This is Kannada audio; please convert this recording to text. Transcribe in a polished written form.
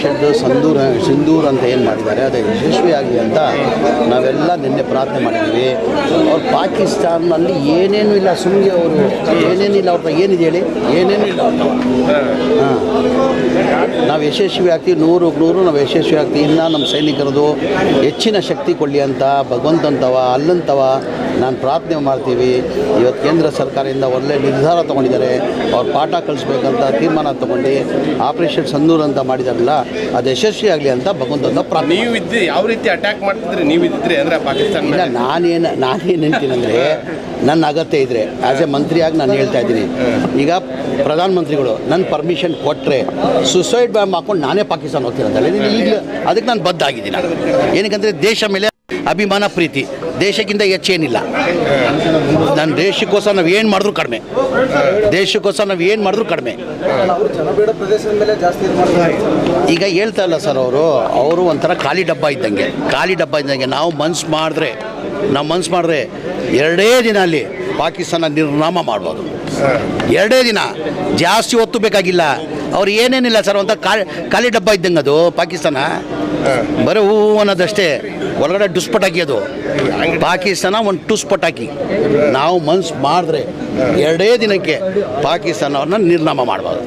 ಆಪರೇಷನ್ ಸಿಂಧೂರ್ ಅಂತ ಏನು ಮಾಡಿದ್ದಾರೆ ಅದು ಯಶಸ್ವಿಯಾಗಲಿ ಅಂತ ನಾವೆಲ್ಲ ನಿನ್ನೆ ಪ್ರಾರ್ಥನೆ ಮಾಡಿದ್ದೀವಿ. ಅವ್ರು ಪಾಕಿಸ್ತಾನಲ್ಲಿ ಏನೇನು ಇಲ್ಲ, ಸುಮ್ಗೆ ಅವರು ಏನೇನಿಲ್ಲ, ಅವ್ರ ಏನಿದೆ ಹೇಳಿ, ಏನೇನು ಇಲ್ಲ. ಹಾಂ, ನಾವು ಯಶಸ್ವಿ ಆಗ್ತೀವಿ, 100 ನಾವು ಯಶಸ್ವಿ ಆಗ್ತೀವಿ. ಇನ್ನು ನಮ್ಮ ಸೈನಿಕರದು ಹೆಚ್ಚಿನ ಶಕ್ತಿ ಕೊಡಲಿ ಅಂತ ಭಗವಂತಂತವ ಅಲ್ಲಂತವ ನಾನು ಪ್ರಾರ್ಥನೆ ಮಾಡ್ತೀವಿ. ಇವತ್ತು ಕೇಂದ್ರ ಸರ್ಕಾರದಿಂದ ಒಳ್ಳೆ ನಿರ್ಧಾರ ತೊಗೊಂಡಿದ್ದಾರೆ. ಅವ್ರು ಪಾಠ ಕಲಿಸ್ಬೇಕಂತ ತೀರ್ಮಾನ ತೊಗೊಂಡು ಆಪರೇಷನ್ ಸಿಂಧೂರ್ ಅಂತ ಮಾಡಿದಾರಲ್ಲ ಅದು ಯಶಸ್ವಿ ಆಗಲಿ ಅಂತ ಭಗವಂತನ ಪ್ರಾರ್ಥನೆ. ನೀವು ಇದ್ದು ಯಾವ ರೀತಿ ಅಟ್ಯಾಕ್ ಮಾಡ್ತಿದ್ರಿ, ನೀವು ಇದ್ದಿದ್ರಿ ಅಂದರೆ ಪಾಕಿಸ್ತಾನ? ಇಲ್ಲ, ನಾನೇನು ಹೇಳ್ತೀನಂದರೆ ನನ್ನ ಅಗತ್ಯ ಇದ್ದರೆ ಆ್ಯಸ್ ಎ ಮಂತ್ರಿಯಾಗಿ ನಾನು ಹೇಳ್ತಾ ಇದ್ದೀನಿ. ಈಗ ಪ್ರಧಾನಮಂತ್ರಿಗಳು ನನ್ನ ಪರ್ಮಿಷನ್ ಕೊಟ್ಟರೆ ಸುಸೈಡ್ ಬಾಂಬ್ ಹಾಕ್ಕೊಂಡು ನಾನೇ ಪಾಕಿಸ್ತಾನ ಹೋಗ್ತೀನಂತಲ್ಲ. ಈಗ ಅದಕ್ಕೆ ನಾನು ಬದ್ಧ ಆಗಿದ್ದೀನಿ. ಏನಕ್ಕಂದರೆ ದೇಶ ಮೇಲೆ ಅಭಿಮಾನ, ಪ್ರೀತಿ, ದೇಶಕ್ಕಿಂತ ಹೆಚ್ಚೇನಿಲ್ಲ. ನನ್ನ ದೇಶಕ್ಕೋಸ್ಕರ ನಾವು ಏನು ಮಾಡಿದ್ರು ಕಡಿಮೆ, ದೇಶಕ್ಕೋಸ್ಕರ ನಾವು ಏನು ಮಾಡಿದ್ರು ಕಡಿಮೆ. ಈಗ ಹೇಳ್ತಾ ಇಲ್ಲ ಸರ್, ಅವರು ಒಂಥರ ಖಾಲಿ ಡಬ್ಬ ಇದ್ದಂಗೆ. ನಾವು ಮನ್ಸು ಮಾಡಿದ್ರೆ 2 ದಿನ ಅಲ್ಲಿ ಪಾಕಿಸ್ತಾನ ನಿರ್ನಾಮ ಮಾಡ್ಬೋದು. 2 ದಿನ, ಜಾಸ್ತಿ ಹೊತ್ತು ಬೇಕಾಗಿಲ್ಲ. ಅವ್ರು ಏನೇನಿಲ್ಲ ಸರ್, ಒಂಥರ ಖಾಲಿ ಡಬ್ಬ ಇದ್ದಂಗೆ ಅದು ಪಾಕಿಸ್ತಾನ. ಬರೀ ಹೂ ಅನ್ನೋದಷ್ಟೇ, ಒಳಗಡೆ ಡುಸ್ಪಟಾಕಿ ಅದು ಪಾಕಿಸ್ತಾನ. ಒಂದು ಟುಸ್ಪಟಾಕಿ ನಾವು ಮನ್ಸು ಮಾಡಿದ್ರೆ 2 ದಿನಕ್ಕೆ ಪಾಕಿಸ್ತಾನವ್ರನ್ನ ನಿರ್ನಾಮ ಮಾಡ್ಬೋದು.